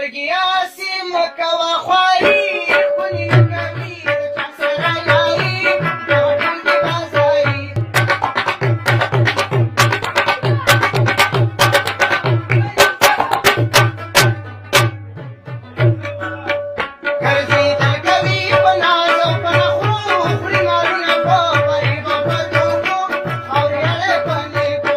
زړګیا سیمه کوه خواري ښکلې کوي د چا سره یاري د وطن د بازاري ګرځېدل کوي په ناز او په نخرو خوري مالونه په غریب او په دوکو خاورې په نیکو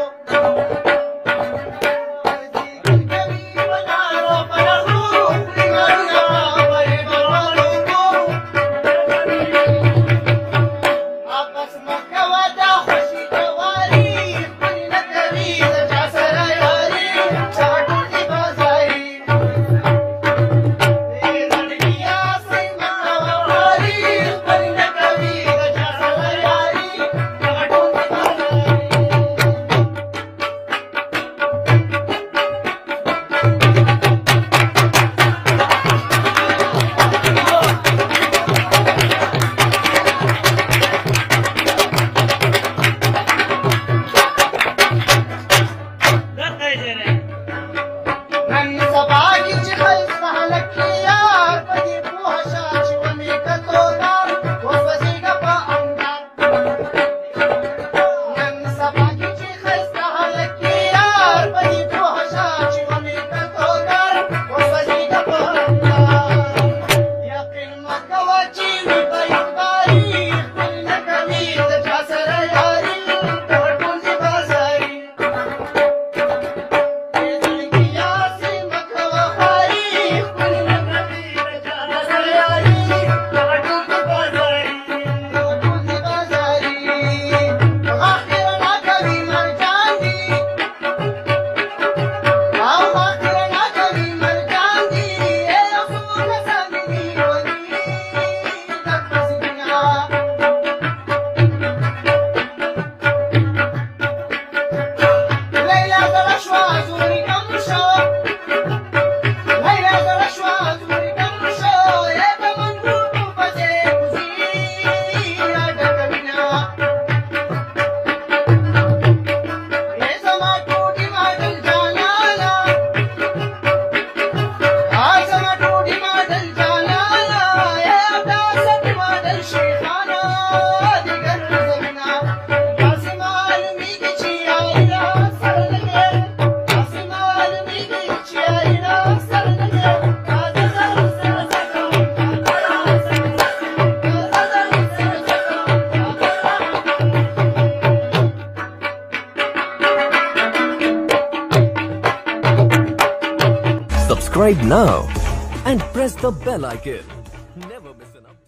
Subscribe now and press the bell icon. Never miss an update.